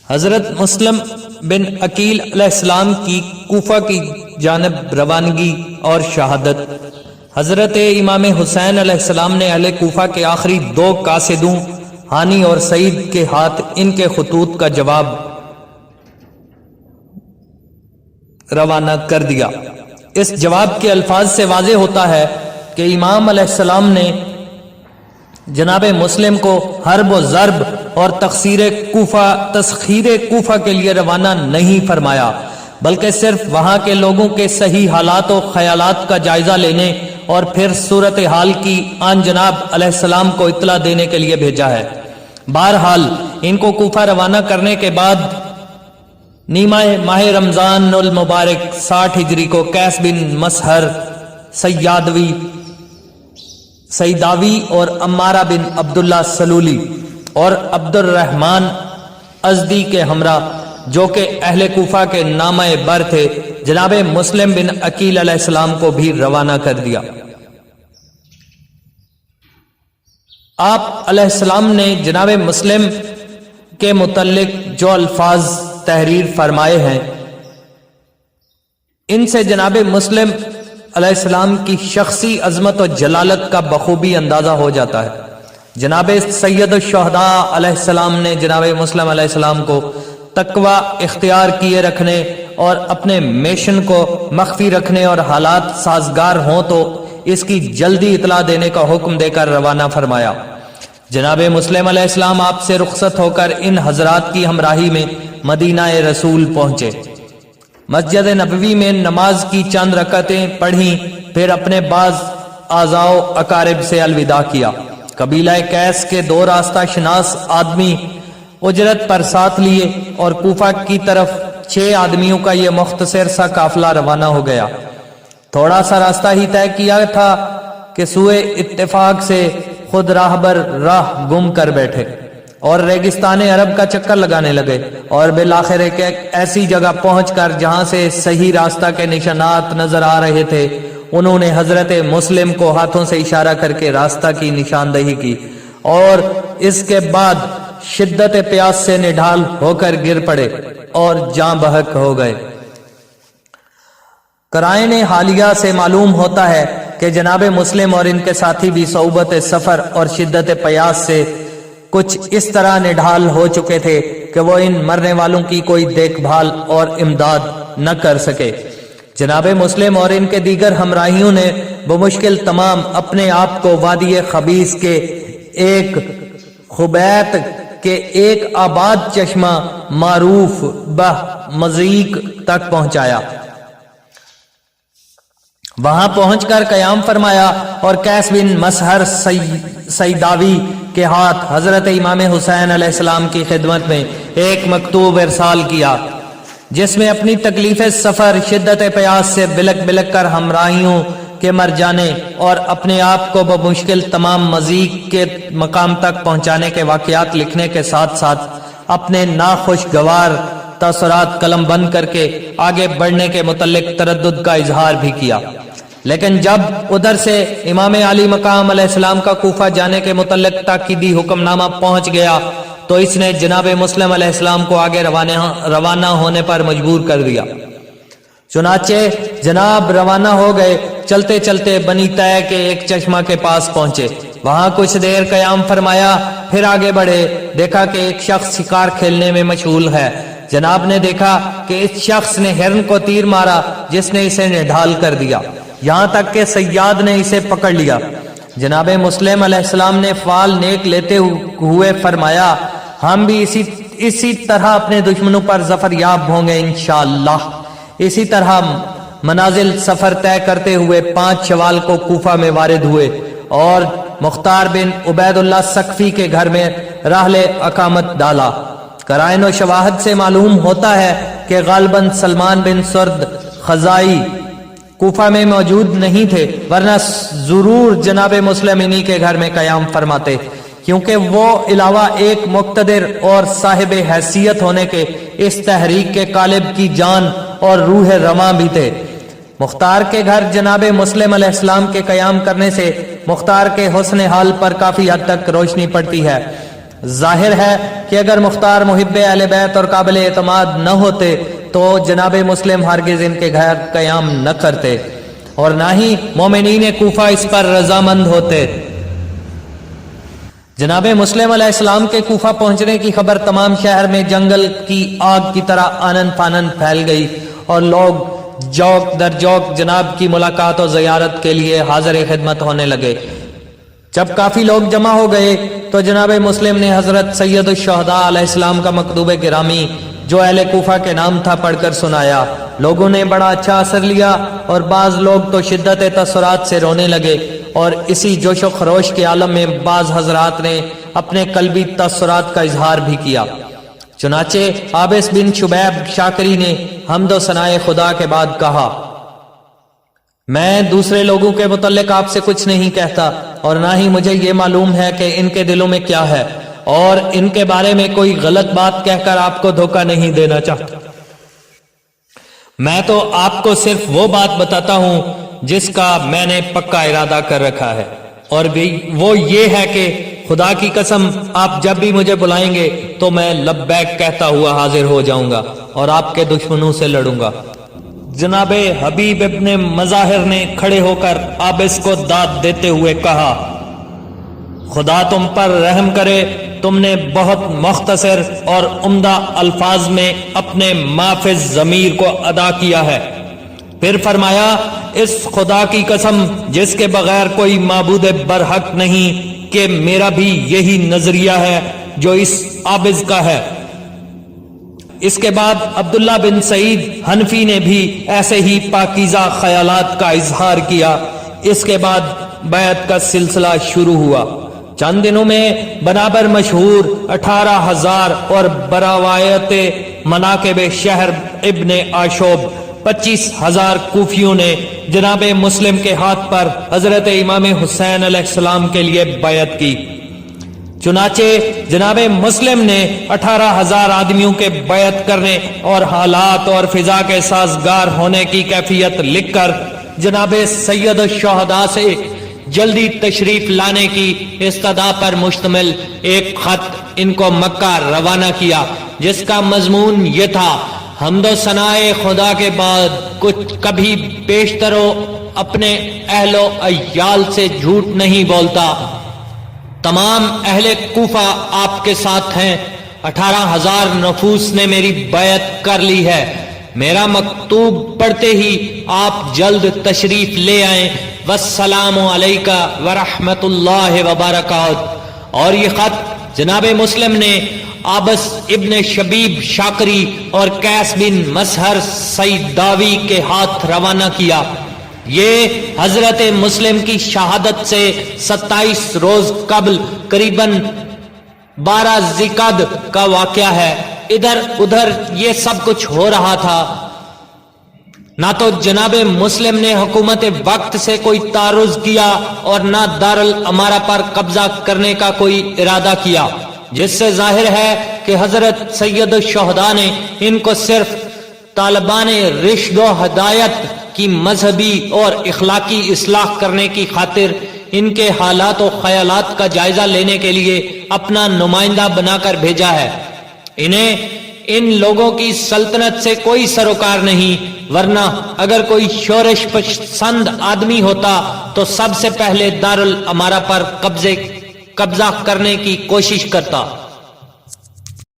حضرت مسلم بن عقیل علیہ السلام کی کوفہ کی جانب روانگی اور شہادت۔ حضرت امام حسین علیہ السلام نے اہل کوفہ کے آخری دو قاصدوں ہانی اور سعید کے ہاتھ ان کے خطوط کا جواب روانہ کر دیا۔ اس جواب کے الفاظ سے واضح ہوتا ہے کہ امام علیہ السلام نے جناب مسلم کو حرب و ضرب اور تسخیر کوفہ کے لیے روانہ نہیں فرمایا، بلکہ صرف وہاں کے لوگوں کے صحیح حالات و خیالات کا جائزہ لینے اور پھر صورتحال کی آن جناب علیہ السلام کو اطلاع دینے کے لیے بھیجا ہے۔ بہرحال ان کو کوفہ روانہ کرنے کے بعد نیمہ ماہ رمضان المبارک 60 ہجری کو قیس بن مسہر سیداوی اور عمارہ بن عبداللہ سلولی اور عبد الرحمن ازدی کے ہمراہ، جو کہ اہل کوفہ کے نامہ بر تھے، جناب مسلم بن عقیل علیہ السلام کو بھی روانہ کر دیا۔ آپ علیہ السلام نے جناب مسلم کے متعلق جو الفاظ تحریر فرمائے ہیں، ان سے جناب مسلم علیہ السلام کی شخصی عظمت و جلالت کا بخوبی اندازہ ہو جاتا ہے۔ جناب سید الشہداء علیہ السلام نے جناب مسلم علیہ السلام کو تقوی اختیار کیے رکھنے اور اپنے میشن کو مخفی رکھنے اور حالات سازگار ہوں تو اس کی جلدی اطلاع دینے کا حکم دے کر روانہ فرمایا۔ جناب مسلم علیہ السلام آپ سے رخصت ہو کر ان حضرات کی ہمراہی میں مدینہ رسول پہنچے، مسجد نبوی میں نماز کی چند رکعتیں پڑھیں، پھر اپنے بعض اعزاء و اقارب سے الوداع کیا۔ قبیلہ قیس کے 2 راستہ شناس آدمی اجرت پر ساتھ لیے اور کوفہ کی طرف 6 آدمیوں کا یہ مختصر سا قافلہ روانہ ہو گیا۔ تھوڑا سا راستہ ہی طے کیا تھا کہ سوئے اتفاق سے خود راہبر راہ گم کر بیٹھے اور ریگستان عرب کا چکر لگانے لگے، اور بالآخر ایک ایسی جگہ پہنچ کر جہاں سے صحیح راستہ کے نشانات نظر آ رہے تھے، انہوں نے حضرت مسلم کو ہاتھوں سے اشارہ کر کے راستہ کی نشاندہی کی، اور اس کے بعد شدت پیاس سے نڈھال ہو کر گر پڑے اور جاں بحق ہو گئے۔ قرائن حالیہ سے معلوم ہوتا ہے کہ جناب مسلم اور ان کے ساتھی بھی صعوبت سفر اور شدت پیاس سے کچھ اس طرح نڈھال ہو چکے تھے کہ وہ ان مرنے والوں کی کوئی دیکھ بھال اور امداد نہ کر سکے۔ جناب مسلم اور ان کے دیگر ہمراہیوں نے بمشکل تمام اپنے آپ کو وادی خبیث کے ایک خبیت کے ایک آباد چشمہ معروف بہ مزیق تک پہنچایا۔ وہاں پہنچ کر قیام فرمایا اور قیس بن مسہر سیداوی کے ہاتھ حضرت امام حسین علیہ السلام کی خدمت میں ایک مکتوب ارسال کیا، جس میں اپنی تکلیف سفر، شدت پیاس سے بلک بلک کر ہمراہیوں کے مر جانے اور اپنے آپ کو بمشکل تمام مضیق کے مقام تک پہنچانے کے واقعات لکھنے کے ساتھ ساتھ اپنے ناخوشگوار تاثرات قلم بند کر کے آگے بڑھنے کے متعلق تردد کا اظہار بھی کیا۔ لیکن جب ادھر سے امام علی مقام علیہ السلام کا کوفہ جانے کے متعلق تاکیدی حکم نامہ پہنچ گیا تو اس نے جناب مسلم علیہ السلام کو آگے روانہ ہونے پر مجبور کر دیا۔ چنانچہ جناب روانہ ہو گئے۔ چلتے چلتے بنی طے کے ایک چشمہ کے پاس پہنچے، وہاں کچھ دیر قیام فرمایا، پھر آگے بڑھے۔ دیکھا کہ ایک شخص شکار کھیلنے میں مشغول ہے۔ جناب نے دیکھا کہ اس شخص نے ہرن کو تیر مارا، جس نے اسے نڈھال کر دیا، یہاں تک کہ صیاد نے اسے پکڑ لیا۔ جناب مسلم علیہ السلام نے فال نیک لیتے ہوئے فرمایا، ہم بھی اسی طرح اپنے دشمنوں پر ظفر یاب ہوں گے انشاءاللہ۔ اسی طرح منازل سفر طے کرتے ہوئے 5 شوال کو کوفہ میں وارد ہوئے اور مختار بن عبید اللہ سقفی کے گھر میں راحل اقامت ڈالا۔ قرائن و شواہد سے معلوم ہوتا ہے کہ غالباً سلمان بن سرد خزائی کوفہ میں موجود نہیں تھے، ورنہ ضرور جناب مسلم انہی کے گھر میں قیام فرماتے، کیونکہ وہ علاوہ ایک مقتدر اور صاحب حیثیت ہونے کے اس تحریک کے قالب کی جان اور روح رواں بھی تھے۔ مختار کے گھر جناب مسلم علیہ السلام کے قیام کرنے سے مختار کے حسن حال پر کافی حد تک روشنی پڑتی ہے۔ ظاہر ہے کہ اگر مختار محب اہل بیت اور قابل اعتماد نہ ہوتے تو جناب مسلم ہرگز ان کے گھر قیام نہ کرتے اور نہ ہی مومنین کوفہ اس پر رضامند ہوتے۔ جناب مسلم علیہ السلام کے کوفہ پہنچنے کی خبر تمام شہر میں جنگل کی آگ کی طرح آنن فانن پھیل گئی اور لوگ جوق در جوق جناب کی ملاقات اور زیارت کے لیے حاضر خدمت ہونے لگے۔ جب کافی لوگ جمع ہو گئے تو جناب مسلم نے حضرت سید الشہداء علیہ السلام کا مکتوب گرامی جو اہل کوفہ کے نام تھا پڑھ کر سنایا۔ لوگوں نے بڑا اچھا اثر لیا اور بعض لوگ تو شدت تاثرات سے رونے لگے اور اسی جوش و خروش کے عالم میں بعض حضرات نے اپنے قلبی تاثرات کا اظہار بھی کیا۔ چنانچہ عابس بن شبیب شاکری نے حمد و ثناء خدا کے بعد کہا، میں دوسرے لوگوں کے متعلق آپ سے کچھ نہیں کہتا اور نہ ہی مجھے یہ معلوم ہے کہ ان کے دلوں میں کیا ہے، اور ان کے بارے میں کوئی غلط بات کہہ کر آپ کو دھوکہ نہیں دینا چاہتا۔ میں تو آپ کو صرف وہ بات بتاتا ہوں جس کا میں نے پکا ارادہ کر رکھا ہے، اور وہ یہ ہے کہ خدا کی قسم آپ جب بھی مجھے بلائیں گے تو میں لبیک کہتا ہوا حاضر ہو جاؤں گا اور آپ کے دشمنوں سے لڑوں گا۔ جناب حبیب ابن مظاہر نے کھڑے ہو کر عابس کو داد دیتے ہوئے کہا، خدا تم پر رحم کرے، تم نے بہت مختصر اور عمدہ الفاظ میں اپنے مافز ضمیر کو ادا کیا ہے۔ پھر فرمایا، اس خدا کی قسم جس کے بغیر کوئی معبود برحق نہیں کہ میرا بھی یہی نظریہ ہے جو اس عابس کا ہے۔ اس کے بعد عبداللہ بن سعید حنفی نے بھی ایسے ہی پاکیزہ خیالات کا اظہار کیا۔ اس کے بعد بیعت کا سلسلہ شروع ہوا۔ چند دنوں میں بنابر مشہور 18,000 اور بروایت مناقب شہر ابن آشوب 25,000 کوفیوں نے جناب مسلم کے ہاتھ پر حضرت امام حسین علیہ السلام کے لیے بیعت کی۔ چنانچہ جناب مسلم نے 18,000 آدمیوں کے بیعت کرنے اور حالات اور فضا کے سازگار ہونے کی کیفیت لکھ کر جناب سید الشہداء سے جلدی تشریف لانے کی استدعا پر مشتمل ایک خط ان کو مکہ روانہ کیا، جس کا مضمون یہ تھا، حمد و ثناء خدا کے بعد کچھ کبھی بیشترو اپنے اہل و عیال سے جھوٹ نہیں بولتا۔ تمام اہل کوفہ آپ کے ساتھ ہیں۔ 18,000 نفوس نے میری بیعت کر لی ہے۔ میرا مکتوب پڑھتے ہی آپ جلد تشریف لے آئیں۔ والسلام علیکہ ورحمۃ اللہ وبرکاتہ۔ اور یہ خط جناب مسلم نے عابس ابن شبیب شاکری اور قیس بن مسہر سیداوی کے ہاتھ روانہ کیا۔ یہ حضرت مسلم کی شہادت سے 27 روز قبل قریباً 12 ذی-القعدہ کا واقعہ ہے۔ ادھر ادھر یہ سب کچھ ہو رہا تھا۔ نہ تو جناب مسلم نے حکومت وقت سے کوئی تعرض کیا اور نہ دارالامارہ پر قبضہ کرنے کا کوئی ارادہ کیا، جس سے ظاہر ہے کہ حضرت سید الشہداء نے ان کو صرف طالبان رشد و ہدایت کی مذہبی اور اخلاقی اصلاح کرنے کی خاطر ان کے حالات و خیالات کا جائزہ لینے کے لیے اپنا نمائندہ بنا کر بھیجا ہے۔ انہیں ان لوگوں کی سلطنت سے کوئی سروکار نہیں، ورنہ اگر کوئی شورش پسند آدمی ہوتا تو سب سے پہلے دارالامارہ پر قبضہ کرنے کی کوشش کرتا۔